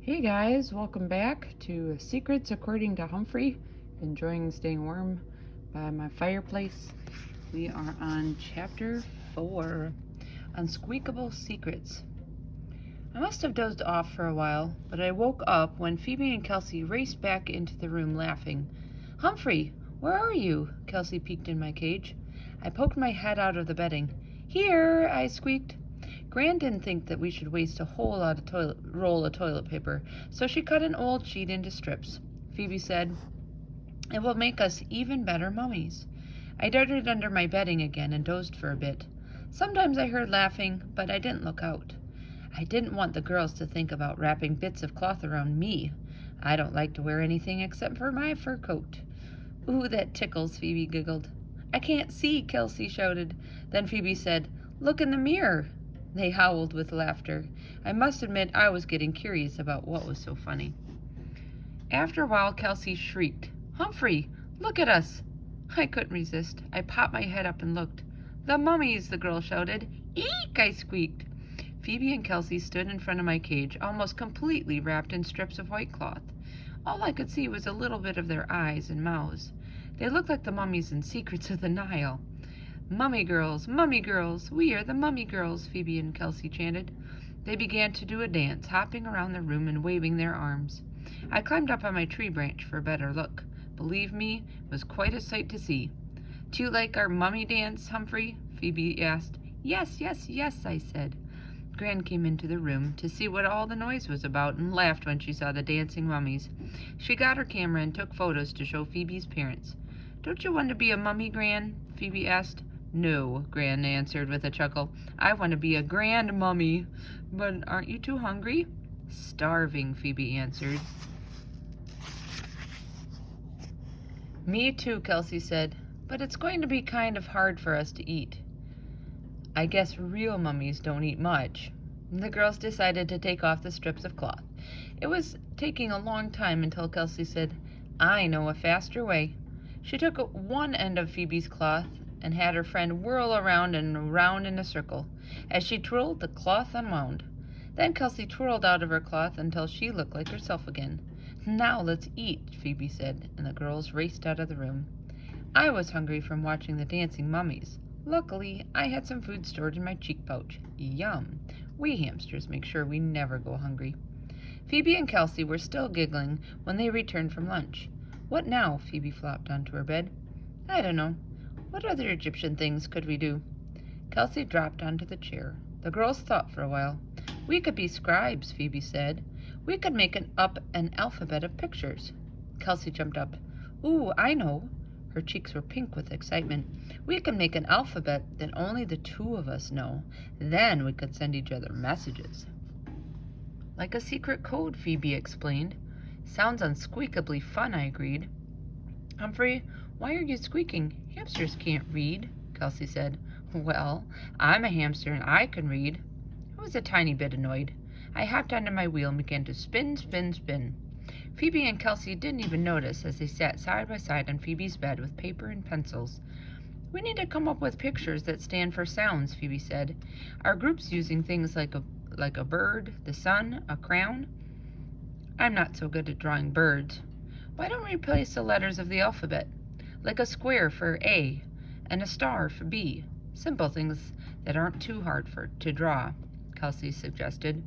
Hey guys, welcome back to Secrets According to Humphrey. Enjoying staying warm by my fireplace. We are on chapter 4, Unsqueakable Secrets. I must have dozed off for a while, but I woke up when Phoebe and Kelsey raced back into the room laughing. Humphrey, where are you? Kelsey peeked in my cage. I poked my head out of the bedding. Here, I squeaked. Gran didn't think that we should waste a whole lot of roll of toilet paper, so she cut an old sheet into strips. Phoebe said, "It will make us even better mummies." I darted under my bedding again and dozed for a bit. Sometimes I heard laughing, but I didn't look out. I didn't want the girls to think about wrapping bits of cloth around me. I don't like to wear anything except for my fur coat. Ooh, that tickles, Phoebe giggled. I can't see, Kelsey shouted. Then Phoebe said, "Look in the mirror." They howled with laughter. I must admit I was getting curious about what was so funny. After a while, Kelsey shrieked, "Humphrey, look at us!" I couldn't resist. I popped my head up and looked. "The mummies!" the girl shouted. "Eek!" I squeaked. Phoebe and Kelsey stood in front of my cage, almost completely wrapped in strips of white cloth. All I could see was a little bit of their eyes and mouths. They looked like the mummies in Secrets of the Nile. Mummy girls, we are the mummy girls," Phoebe and Kelsey chanted. They began to do a dance, hopping around the room and waving their arms. I climbed up on my tree branch for a better look. Believe me, it was quite a sight to see. "Do you like our mummy dance, Humphrey?" Phoebe asked. Yes, I said. Gran came into the room to see what all the noise was about and laughed when she saw the dancing mummies. She got her camera and took photos to show Phoebe's parents. "Don't you want to be a mummy, Gran?" Phoebe asked. "No," Gran answered with a chuckle. "I want to be a grand mummy." "But aren't you too hungry?" "Starving," Phoebe answered. "Me too," Kelsey said. "But it's going to be kind of hard for us to eat." "I guess real mummies don't eat much." The girls decided to take off the strips of cloth. It was taking a long time until Kelsey said, "I know a faster way." She took one end of Phoebe's cloth and had her friend whirl around and around in a circle. As she twirled, the cloth unwound. Then Kelsey twirled out of her cloth until she looked like herself again. "Now let's eat," Phoebe said, and the girls raced out of the room. I was hungry from watching the dancing mummies. Luckily, I had some food stored in my cheek pouch. Yum! We hamsters make sure we never go hungry. Phoebe and Kelsey were still giggling when they returned from lunch. "What now?" Phoebe flopped onto her bed. "I don't know. What other Egyptian things could we do?" Kelsey dropped onto the chair. The girls thought for a while. "We could be scribes," Phoebe said. "We could make up an alphabet of pictures." Kelsey jumped up. "Ooh, I know." Her cheeks were pink with excitement. "We can make an alphabet that only the two of us know. Then we could send each other messages." "Like a secret code," Phoebe explained. "Sounds unsqueakably fun," I agreed. "Humphrey, why are you squeaking? Hamsters can't read," Kelsey said. "Well, I'm a hamster and I can read." I was a tiny bit annoyed. I hopped onto my wheel and began to spin. Phoebe and Kelsey didn't even notice as they sat side by side on Phoebe's bed with paper and pencils. "We need to come up with pictures that stand for sounds," Phoebe said. "Our group's using things like a bird, the sun, a crown." I'm not so good at drawing birds. "Why don't we place the letters of the alphabet? Like a square for A and a star for B. Simple things that aren't too hard to draw," Kelsey suggested.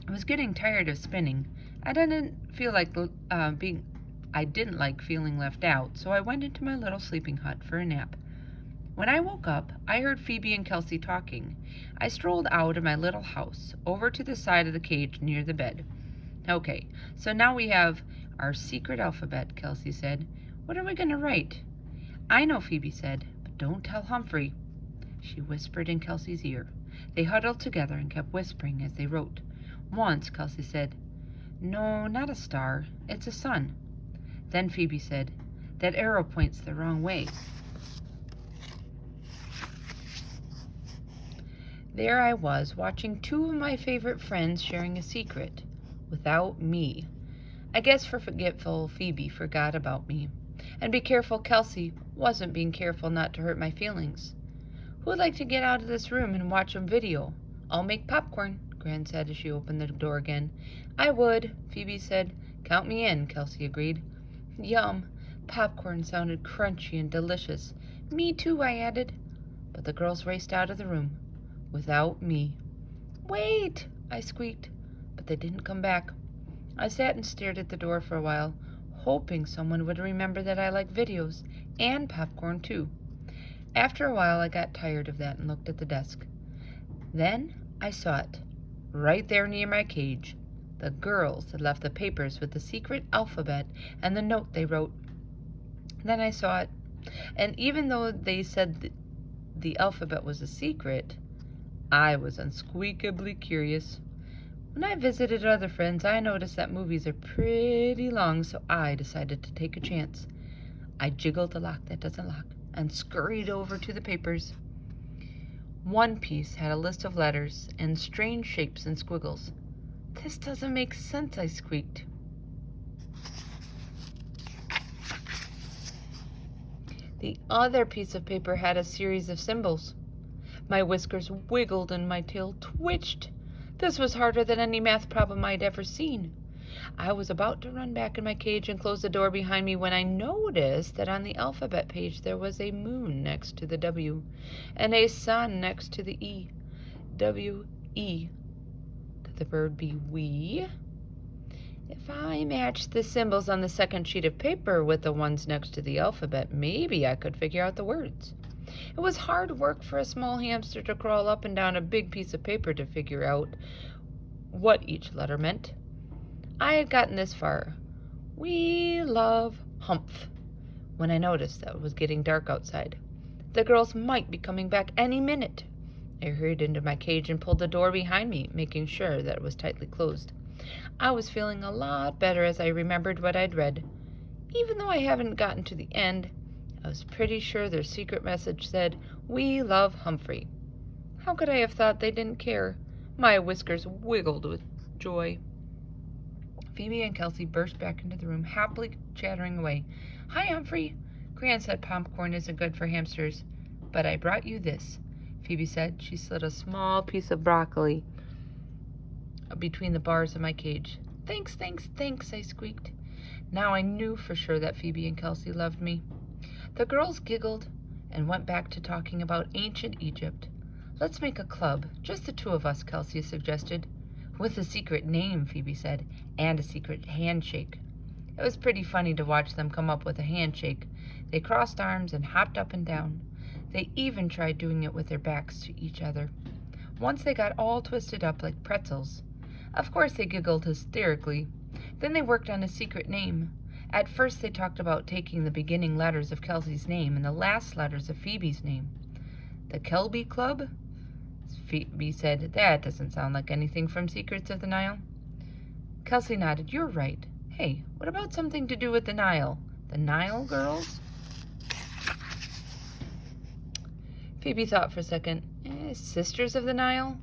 I was getting tired of spinning. I didn't like feeling left out, so I went into my little sleeping hut for a nap. When I woke up, I heard Phoebe and Kelsey talking. I strolled out of my little house, over to the side of the cage near the bed. "Okay, so now we have our secret alphabet," Kelsey said. "What are we going to write?" "I know," Phoebe said, "but don't tell Humphrey." She whispered in Kelsey's ear. They huddled together and kept whispering as they wrote. Once, Kelsey said, "No, not a star. It's a sun." Then Phoebe said, "That arrow points the wrong way." There I was, watching two of my favorite friends sharing a secret. Without me. I guess forgetful Phoebe forgot about me. And be careful Kelsey wasn't being careful not to hurt my feelings. "Who'd like to get out of this room and watch a video? I'll make popcorn," Gran said as she opened the door again. I would, Phoebe said. Count me in, Kelsey agreed. Yum. Popcorn sounded crunchy and delicious. Me too, I added. But the girls raced out of the room. Without me. Wait, I squeaked. But they didn't come back. I sat and stared at the door for a while, hoping someone would remember that I like videos, and popcorn too. After a while, I got tired of that and looked at the desk. Then I saw it, right there near my cage. The girls had left the papers with the secret alphabet and the note they wrote. Then I saw it, and even though they said the alphabet was a secret, I was unsqueakably curious. When I visited other friends, I noticed that movies are pretty long, so I decided to take a chance. I jiggled the lock that doesn't lock and scurried over to the papers. One piece had a list of letters and strange shapes and squiggles. This doesn't make sense, I squeaked. The other piece of paper had a series of symbols. My whiskers wiggled and my tail twitched. This was harder than any math problem I'd ever seen. I was about to run back in my cage and close the door behind me when I noticed that on the alphabet page there was a moon next to the W and a sun next to the E. W-E. Could the bird be we? If I matched the symbols on the second sheet of paper with the ones next to the alphabet, maybe I could figure out the words. It was hard work for a small hamster to crawl up and down a big piece of paper to figure out what each letter meant. I had gotten this far. We love Humph, when I noticed that it was getting dark outside. The girls might be coming back any minute. I hurried into my cage and pulled the door behind me, making sure that it was tightly closed. I was feeling a lot better as I remembered what I'd read. Even though I haven't gotten to the end, I was pretty sure their secret message said, "We love Humphrey." How could I have thought they didn't care? My whiskers wiggled with joy. Phoebe and Kelsey burst back into the room, happily chattering away. Hi, Humphrey. Gran said popcorn isn't good for hamsters, but I brought you this, Phoebe said. She slid a small piece of broccoli between the bars of my cage. Thanks, thanks, thanks, I squeaked. Now I knew for sure that Phoebe and Kelsey loved me. The girls giggled and went back to talking about ancient Egypt. Let's make a club, just the two of us, Kelsey suggested. With a secret name, Phoebe said, and a secret handshake. It was pretty funny to watch them come up with a handshake. They crossed arms and hopped up and down. They even tried doing it with their backs to each other. Once they got all twisted up like pretzels. Of course they giggled hysterically. Then they worked on a secret name. At first they talked about taking the beginning letters of Kelsey's name and the last letters of Phoebe's name. The Kelby Club? Phoebe said, that doesn't sound like anything from Secrets of the Nile. Kelsey nodded. You're right. Hey, what about something to do with the Nile? The Nile girls? Phoebe thought for a second. Sisters of the Nile?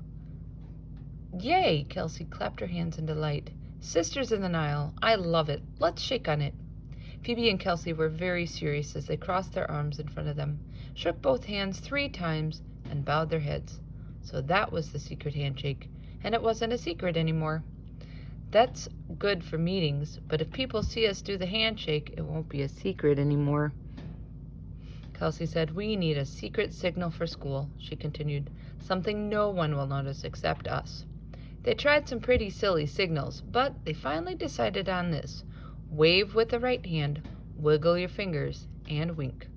Yay! Kelsey clapped her hands in delight. Sisters of the Nile. I love it. Let's shake on it. Phoebe and Kelsey were very serious as they crossed their arms in front of them, shook both hands 3 times, and bowed their heads. So that was the secret handshake, and it wasn't a secret anymore. That's good for meetings, but if people see us do the handshake, it won't be a secret anymore. Kelsey said, we need a secret signal for school, she continued, something no one will notice except us. They tried some pretty silly signals, but they finally decided on this. Wave with the right hand, wiggle your fingers, and wink.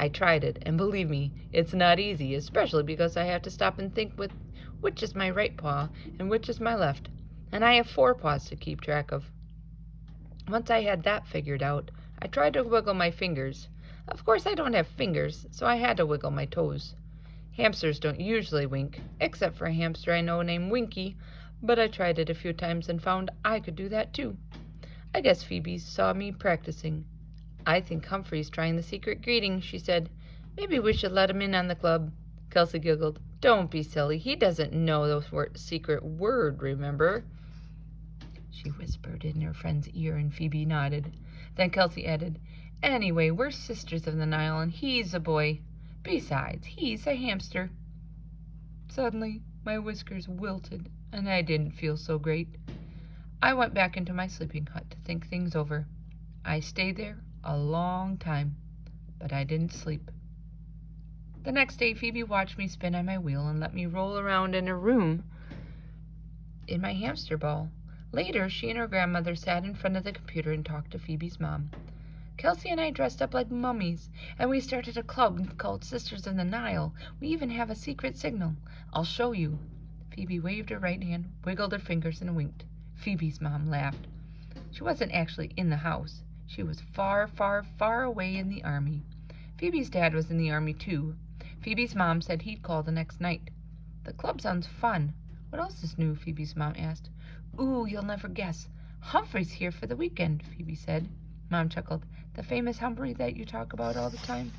I tried it, and believe me, it's not easy, especially because I have to stop and think with which is my right paw and which is my left, and I have 4 paws to keep track of. Once I had that figured out, I tried to wiggle my fingers. Of course, I don't have fingers, so I had to wiggle my toes. Hamsters don't usually wink, except for a hamster I know named Winky, but I tried it a few times and found I could do that too. I guess Phoebe saw me practicing. I think Humphrey's trying the secret greeting, she said. Maybe we should let him in on the club. Kelsey giggled. Don't be silly. He doesn't know the secret word, remember? She whispered in her friend's ear, and Phoebe nodded. Then Kelsey added, anyway, we're sisters of the Nile, and he's a boy. Besides, he's a hamster. Suddenly, My whiskers wilted, and I didn't feel so great. I went back into my sleeping hut to think things over. I stayed there a long time, but I didn't sleep. The next day, Phoebe watched me spin on my wheel and let me roll around in her room in my hamster ball. Later, she and her grandmother sat in front of the computer and talked to Phoebe's mom. Kelsey and I dressed up like mummies, and we started a club called Sisters in the Nile. We even have a secret signal. I'll show you. Phoebe waved her right hand, wiggled her fingers, and winked. Phoebe's mom laughed. She wasn't actually in the house. She was far, far, far away in the army. Phoebe's dad was in the army, too. Phoebe's mom said he'd call the next night. The club sounds fun. What else is new? Phoebe's mom asked. Ooh, you'll never guess. Humphrey's here for the weekend, Phoebe said. Mom chuckled. The famous Humphrey that you talk about all the time?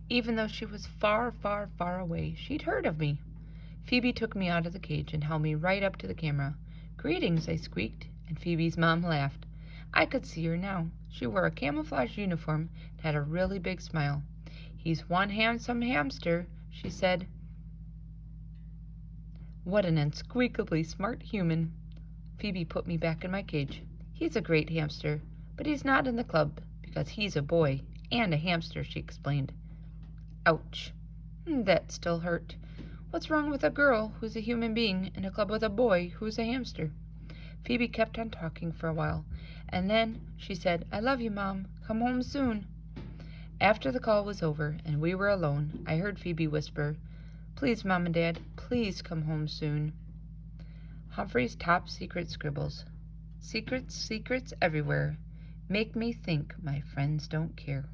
Even though she was far, far, far away, she'd heard of me. Phoebe took me out of the cage and held me right up to the camera. Greetings, I squeaked, and Phoebe's mom laughed. I could see her now. She wore a camouflage uniform and had a really big smile. He's one handsome hamster, she said. What an unsqueakably smart human. Phoebe put me back in my cage. He's a great hamster, but he's not in the club because he's a boy and a hamster, she explained. Ouch. That still hurt. What's wrong with a girl who's a human being in a club with a boy who's a hamster? Phoebe kept on talking for a while, and then she said, I love you, Mom. Come home soon. After the call was over and we were alone, I heard Phoebe whisper, Please, Mom and Dad, please come home soon. Humphrey's top secret scribbles. Secrets, secrets everywhere. Make me think my friends don't care.